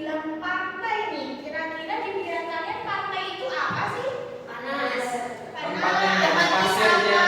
dibilang pantai nih. Kira-kira di pikiran kalian pantai itu apa sih? Panas. Tempat yang ada pasirnya.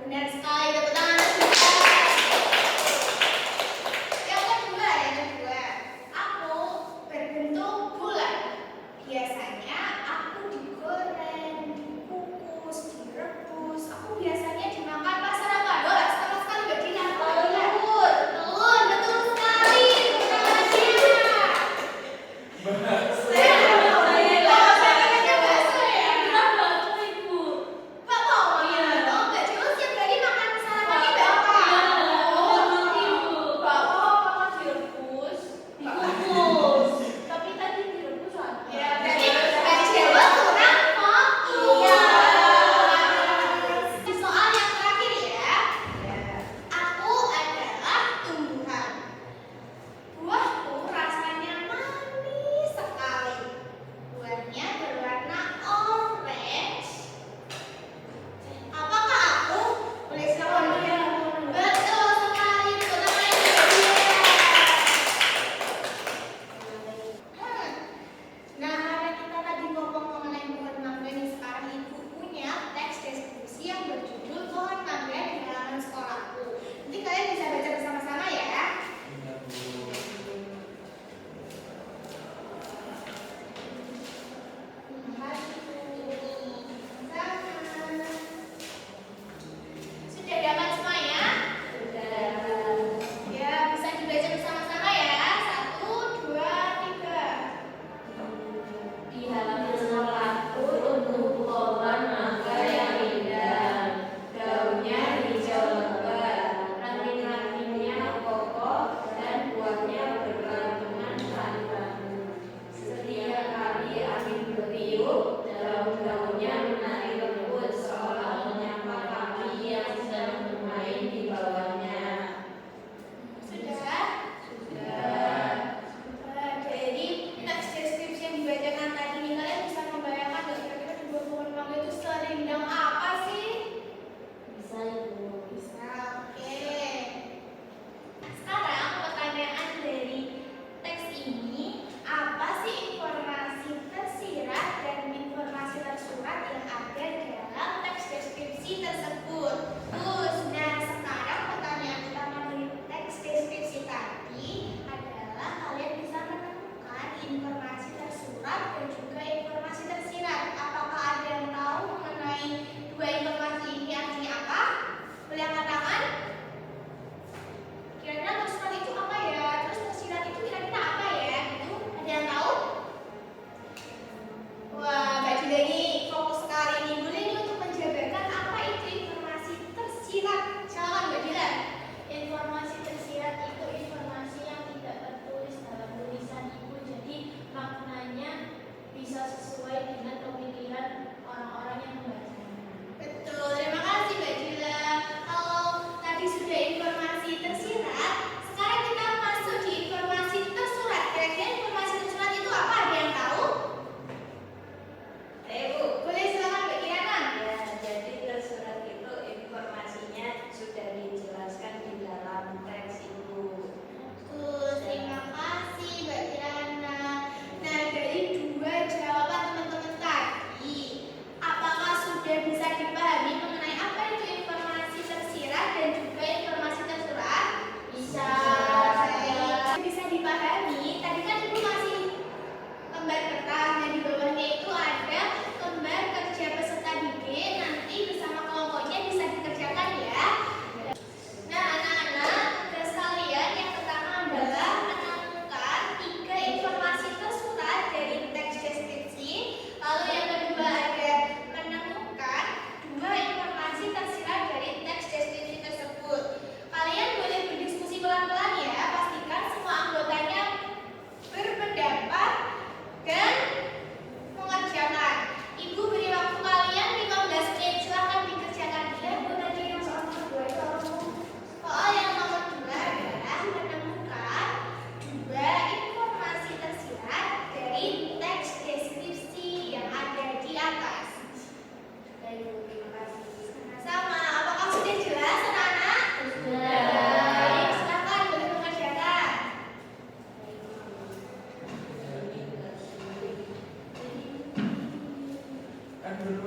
Benar sekali, tepuk tangan. Yang kedua, aku berbentuk bulat. Biasanya aku digoreng, dikukus, direbus. Aku biasanya dimakan pas Ramadan, sama sekali nggak dimakan telur. Telur, betul sekali.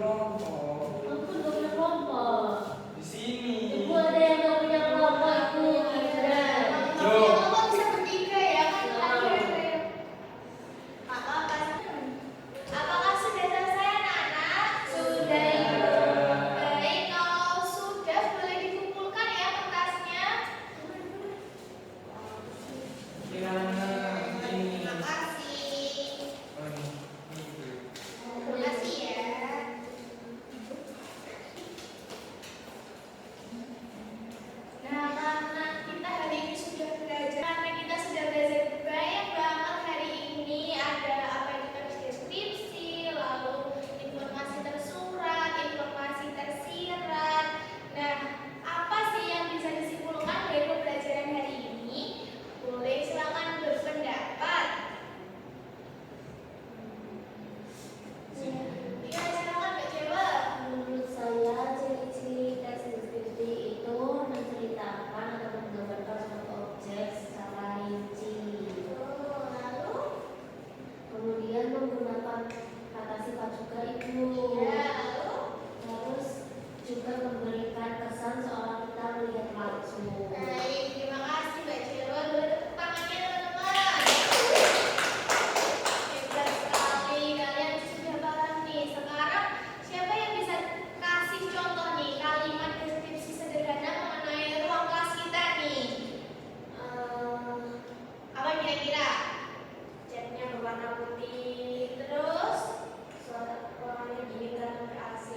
kelompok. Aku nggak punya kelompok. Di sini. Ibu ada yang nggak punya kelompok itu gimana? Kalau kelompok bisa bertiga ya kan? Apakah sudah selesai anak-anak? Sudah. Baik, kalau sudah boleh dikumpulkan ya kertasnya. Kirana ini. Terima kasih. Oh, ini. Terima kasih ya. Nah, karena kita hari ini sudah belajar, banyak banget hari ini. Ada apa itu deskripsi, lalu informasi tersurat, informasi tersirat. Nah, apa sih yang bisa disimpulkan dari pembelajaran hari ini? Boleh silakan berpendapat. Ya, silakan Mbak Jawa. Menurut saya ciri-ciri teks deskripsi itu menceritakan atau menggambarkan suatu objek secara rinci. Oh, lalu? Kemudian menggunakan kata sifat juga ibu. Ya, lalu? Terus juga memberikan kesan seolah kita melihat langsung. Baik, terima kasih Mbak Jawa. Boleh tepuk tangannya teman-teman. Hebat sekali, kalian sudah paham nih. Sekarang siapa yang bisa kasih contoh nih kalimat deskripsi sederhana mengenai ruang kelas kita nih? Apa kira-kira? Catnya berwarna putih, terus Suara ruangannya dingin karena ber-AC.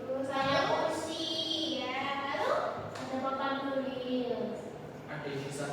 terus ada kursi, ya. Lalu Ada papan tulis. Ada yang bisa